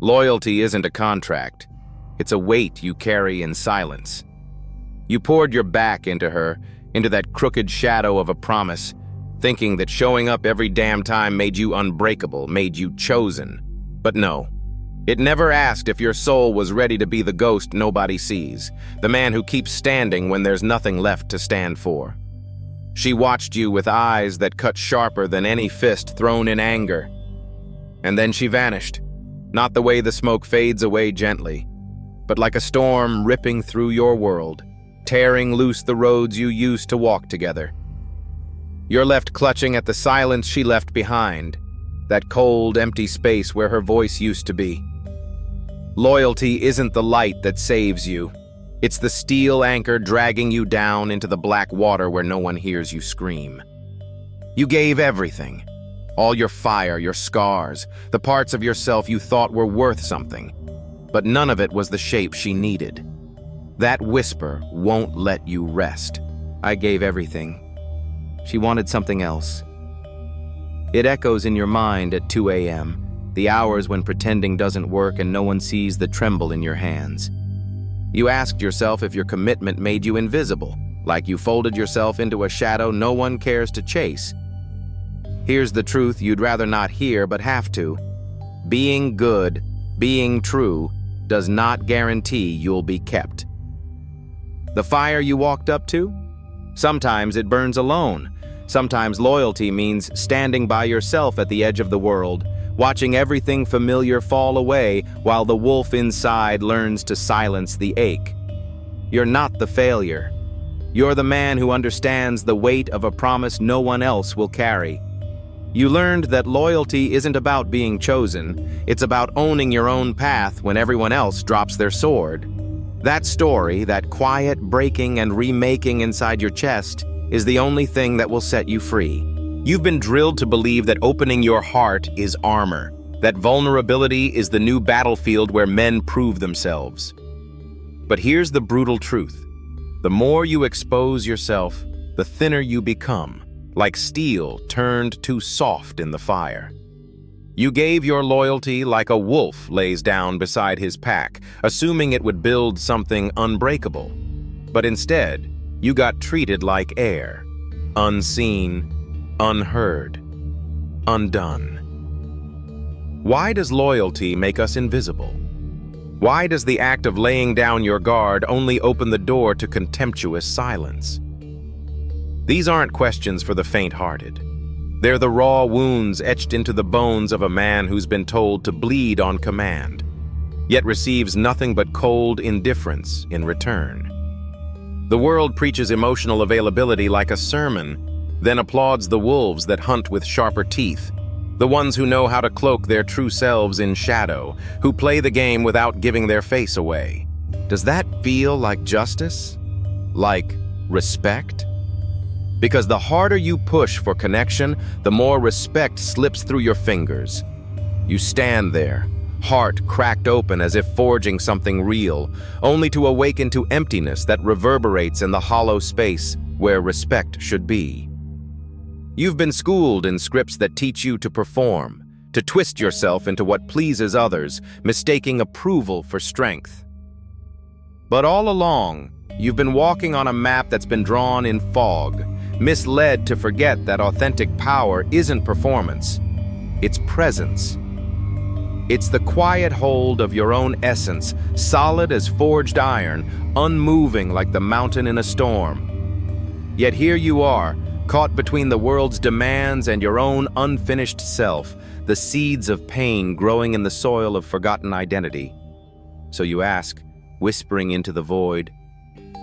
Loyalty isn't a contract. It's a weight you carry in silence. You poured your back into her, into that crooked shadow of a promise, thinking that showing up every damn time made you unbreakable, made you chosen. But no. It never asked if your soul was ready to be the ghost nobody sees, the man who keeps standing when there's nothing left to stand for. She watched you with eyes that cut sharper than any fist thrown in anger. And then she vanished, not the way the smoke fades away gently, but like a storm ripping through your world, tearing loose the roads you used to walk together. You're left clutching at the silence she left behind, that cold, empty space where her voice used to be. Loyalty isn't the light that saves you. It's the steel anchor dragging you down into the black water where no one hears you scream. You gave everything. All your fire, your scars, the parts of yourself you thought were worth something. But none of it was the shape she needed. That whisper won't let you rest. I gave everything. She wanted something else. It echoes in your mind at 2 a.m., the hours when pretending doesn't work and no one sees the tremble in your hands. You asked yourself if your commitment made you invisible, like you folded yourself into a shadow no one cares to chase. Here's the truth you'd rather not hear but have to. Being good, being true, does not guarantee you'll be kept. The fire you walked up to? Sometimes it burns alone. Sometimes loyalty means standing by yourself at the edge of the world, watching everything familiar fall away while the wolf inside learns to silence the ache. You're not the failure. You're the man who understands the weight of a promise no one else will carry. You learned that loyalty isn't about being chosen, it's about owning your own path when everyone else drops their sword. That story, that quiet breaking and remaking inside your chest, is the only thing that will set you free. You've been drilled to believe that opening your heart is armor, that vulnerability is the new battlefield where men prove themselves. But here's the brutal truth. The more you expose yourself, the thinner you become, like steel turned too soft in the fire. You gave your loyalty like a wolf lays down beside his pack, assuming it would build something unbreakable. But instead, you got treated like air, unseen, unheard, undone. Why does loyalty make us invisible? Why does the act of laying down your guard only open the door to contemptuous silence? These aren't questions for the faint-hearted. They're the raw wounds etched into the bones of a man who's been told to bleed on command, yet receives nothing but cold indifference in return. The world preaches emotional availability like a sermon, then applauds the wolves that hunt with sharper teeth, the ones who know how to cloak their true selves in shadow, who play the game without giving their face away. Does that feel like justice? Like respect? Because the harder you push for connection, the more respect slips through your fingers. You stand there, heart cracked open as if forging something real, only to awaken to emptiness that reverberates in the hollow space where respect should be. You've been schooled in scripts that teach you to perform, to twist yourself into what pleases others, mistaking approval for strength. But all along, you've been walking on a map that's been drawn in fog, misled to forget that authentic power isn't performance, it's presence. It's the quiet hold of your own essence, solid as forged iron, unmoving like the mountain in a storm. Yet here you are, caught between the world's demands and your own unfinished self, the seeds of pain growing in the soil of forgotten identity. So you ask, whispering into the void,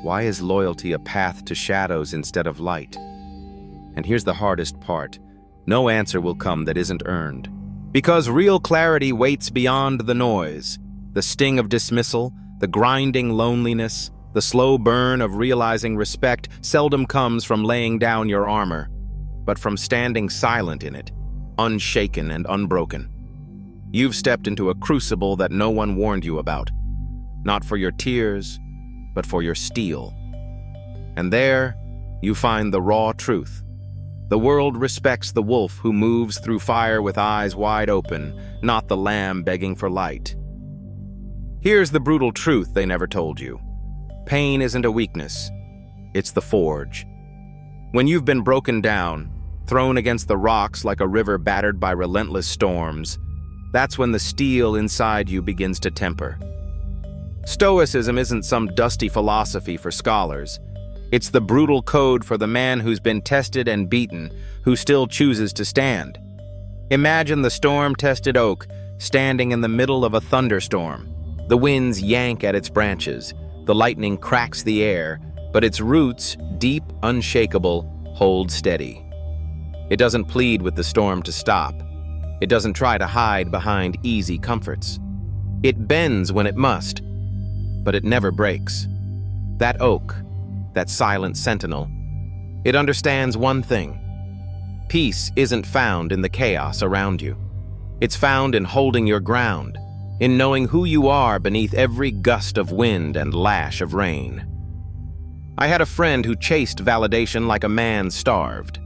why is loyalty a path to shadows instead of light? And here's the hardest part. No answer will come that isn't earned. Because real clarity waits beyond the noise, the sting of dismissal, the grinding loneliness, the slow burn of realizing respect seldom comes from laying down your armor, but from standing silent in it, unshaken and unbroken. You've stepped into a crucible that no one warned you about, not for your tears, but for your steel. And there, you find the raw truth. The world respects the wolf who moves through fire with eyes wide open, not the lamb begging for light. Here's the brutal truth they never told you. Pain isn't a weakness. It's the forge. When you've been broken down, thrown against the rocks like a river battered by relentless storms, that's when the steel inside you begins to temper. Stoicism isn't some dusty philosophy for scholars. It's the brutal code for the man who's been tested and beaten, who still chooses to stand. Imagine the storm-tested oak standing in the middle of a thunderstorm. The winds yank at its branches, the lightning cracks the air, but its roots, deep, unshakable, hold steady. It doesn't plead with the storm to stop. It doesn't try to hide behind easy comforts. It bends when it must, but it never breaks. That oak, that silent sentinel, it understands one thing. Peace isn't found in the chaos around you. It's found in holding your ground, in knowing who you are beneath every gust of wind and lash of rain. I had a friend who chased validation like a man starved.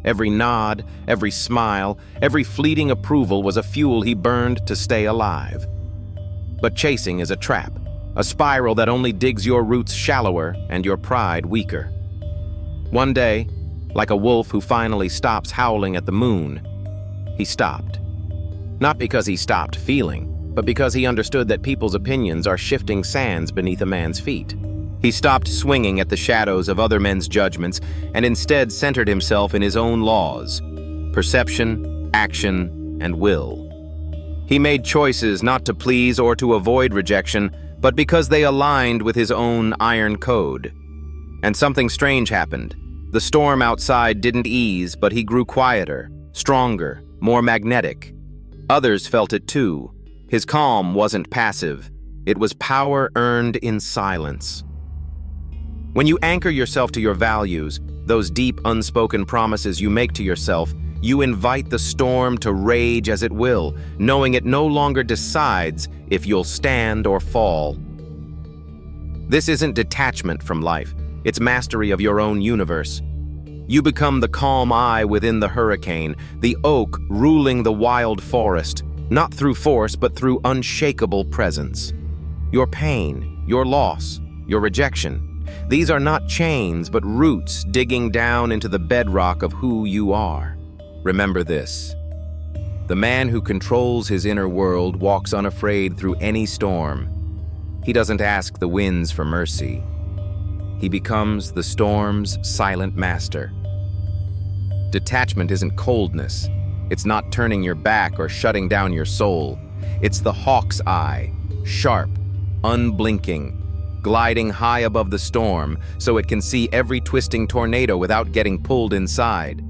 Every nod, every smile, every fleeting approval was a fuel he burned to stay alive. But chasing is a trap, a spiral that only digs your roots shallower and your pride weaker. One day, like a wolf who finally stops howling at the moon, he stopped. Not because he stopped feeling, but because he understood that people's opinions are shifting sands beneath a man's feet. He stopped swinging at the shadows of other men's judgments and instead centered himself in his own laws: perception, action, and will. He made choices not to please or to avoid rejection, but because they aligned with his own iron code. And something strange happened. The storm outside didn't ease, but he grew quieter, stronger, more magnetic. Others felt it too. His calm wasn't passive. It was power earned in silence. When you anchor yourself to your values, those deep, unspoken promises you make to yourself, you invite the storm to rage as it will, knowing it no longer decides if you'll stand or fall. This isn't detachment from life. It's mastery of your own universe. You become the calm eye within the hurricane, the oak ruling the wild forest, not through force but through unshakable presence. Your pain, your loss, your rejection, these are not chains but roots digging down into the bedrock of who you are. Remember this: the man who controls his inner world walks unafraid through any storm. He doesn't ask the winds for mercy. He becomes the storm's silent master. Detachment isn't coldness. It's not turning your back or shutting down your soul. It's the hawk's eye, sharp, unblinking, gliding high above the storm so it can see every twisting tornado without getting pulled inside.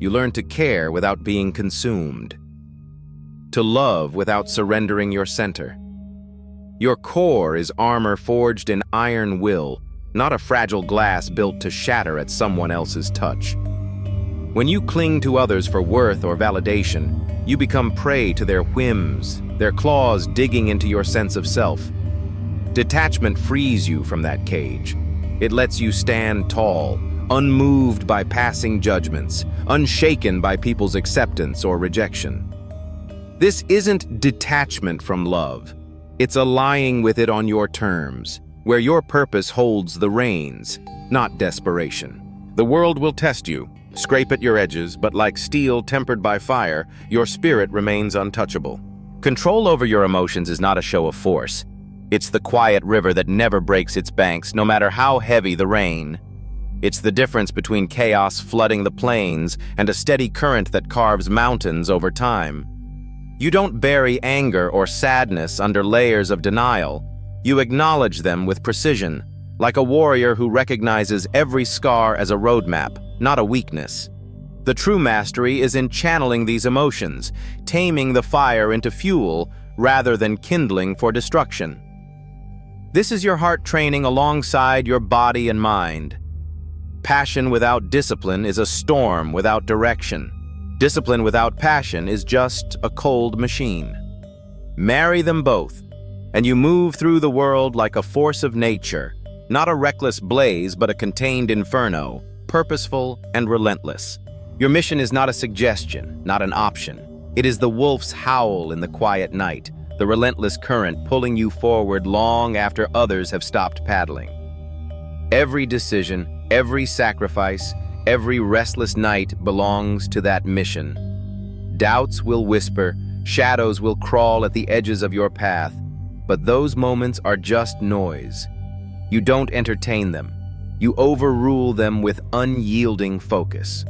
You learn to care without being consumed, to love without surrendering your center. Your core is armor forged in iron will, not a fragile glass built to shatter at someone else's touch. When you cling to others for worth or validation, you become prey to their whims, their claws digging into your sense of self. Detachment frees you from that cage. It lets you stand tall, unmoved by passing judgments, unshaken by people's acceptance or rejection. This isn't detachment from love. It's allying with it on your terms, where your purpose holds the reins, not desperation. The world will test you, scrape at your edges, but like steel tempered by fire, your spirit remains untouchable. Control over your emotions is not a show of force. It's the quiet river that never breaks its banks, no matter how heavy the rain. It's the difference between chaos flooding the plains and a steady current that carves mountains over time. You don't bury anger or sadness under layers of denial. You acknowledge them with precision, like a warrior who recognizes every scar as a roadmap, not a weakness. The true mastery is in channeling these emotions, taming the fire into fuel rather than kindling for destruction. This is your heart training alongside your body and mind. Passion without discipline is a storm without direction. Discipline without passion is just a cold machine. Marry them both, and you move through the world like a force of nature, not a reckless blaze but a contained inferno, purposeful and relentless. Your mission is not a suggestion, not an option. It is the wolf's howl in the quiet night, the relentless current pulling you forward long after others have stopped paddling. Every decision, every sacrifice, every restless night belongs to that mission. Doubts will whisper, shadows will crawl at the edges of your path, but those moments are just noise. You don't entertain them. You overrule them with unyielding focus.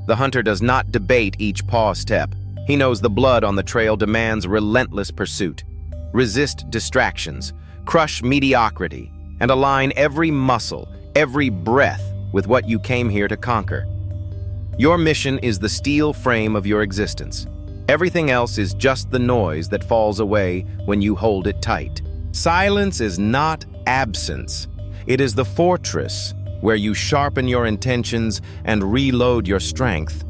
The hunter does not debate each pause step. He knows the blood on the trail demands relentless pursuit. Resist distractions, crush mediocrity, and align every muscle, every breath with what you came here to conquer. Your mission is the steel frame of your existence. Everything else is just the noise that falls away when you hold it tight. Silence is not absence. It is the fortress where you sharpen your intentions and reload your strength.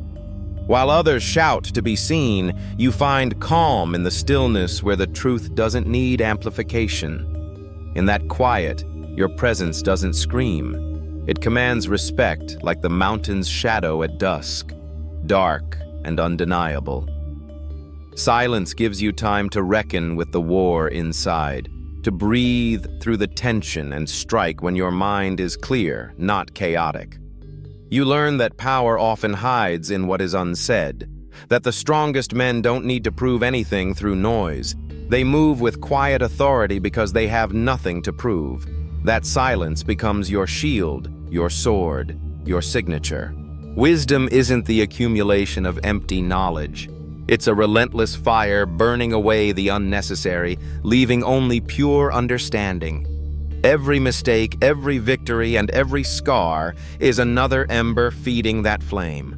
While others shout to be seen, you find calm in the stillness where the truth doesn't need amplification. In that quiet, your presence doesn't scream. It commands respect like the mountain's shadow at dusk, dark and undeniable. Silence gives you time to reckon with the war inside, to breathe through the tension and strike when your mind is clear, not chaotic. You learn that power often hides in what is unsaid, that the strongest men don't need to prove anything through noise. They move with quiet authority because they have nothing to prove. That silence becomes your shield, your sword, your signature. Wisdom isn't the accumulation of empty knowledge. It's a relentless fire burning away the unnecessary, leaving only pure understanding. Every mistake, every victory, and every scar is another ember feeding that flame.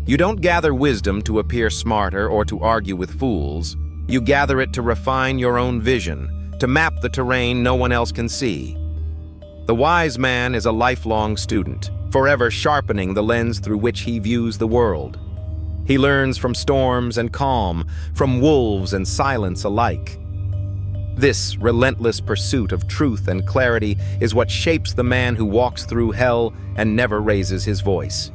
You don't gather wisdom to appear smarter or to argue with fools. You gather it to refine your own vision, to map the terrain no one else can see. The wise man is a lifelong student, forever sharpening the lens through which he views the world. He learns from storms and calm, from wolves and silence alike. This relentless pursuit of truth and clarity is what shapes the man who walks through hell and never raises his voice.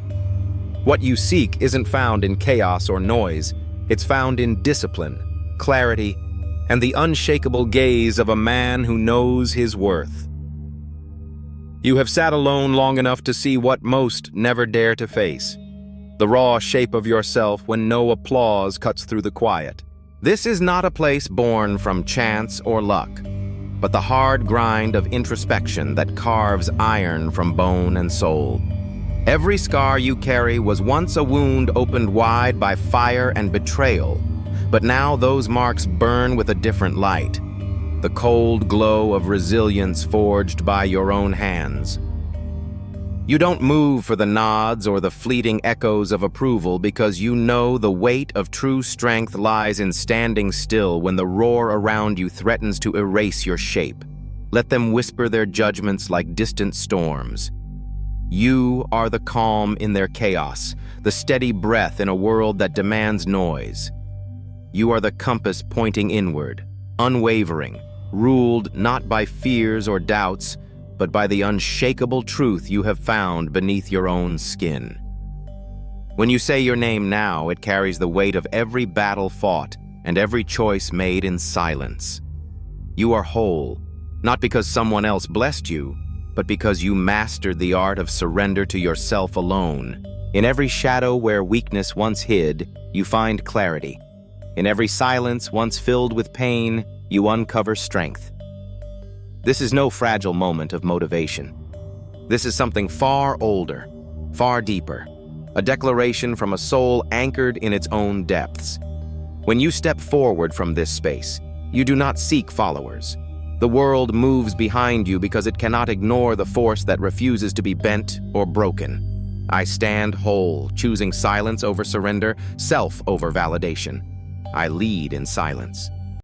What you seek isn't found in chaos or noise. It's found in discipline, clarity, and the unshakable gaze of a man who knows his worth. You have sat alone long enough to see what most never dare to face. The raw shape of yourself when no applause cuts through the quiet. This is not a place born from chance or luck, but the hard grind of introspection that carves iron from bone and soul. Every scar you carry was once a wound opened wide by fire and betrayal, but now those marks burn with a different light, the cold glow of resilience forged by your own hands. You don't move for the nods or the fleeting echoes of approval because you know the weight of true strength lies in standing still when the roar around you threatens to erase your shape. Let them whisper their judgments like distant storms. You are the calm in their chaos, the steady breath in a world that demands noise. You are the compass pointing inward, unwavering, ruled not by fears or doubts, but by the unshakable truth you have found beneath your own skin. When you say your name now, it carries the weight of every battle fought and every choice made in silence. You are whole, not because someone else blessed you, but because you mastered the art of surrender to yourself alone. In every shadow where weakness once hid, you find clarity. In every silence once filled with pain, you uncover strength. This is no fragile moment of motivation. This is something far older, far deeper, a declaration from a soul anchored in its own depths. When you step forward from this space, you do not seek followers. The world moves behind you because it cannot ignore the force that refuses to be bent or broken. I stand whole, choosing silence over surrender, self over validation. I lead in silence.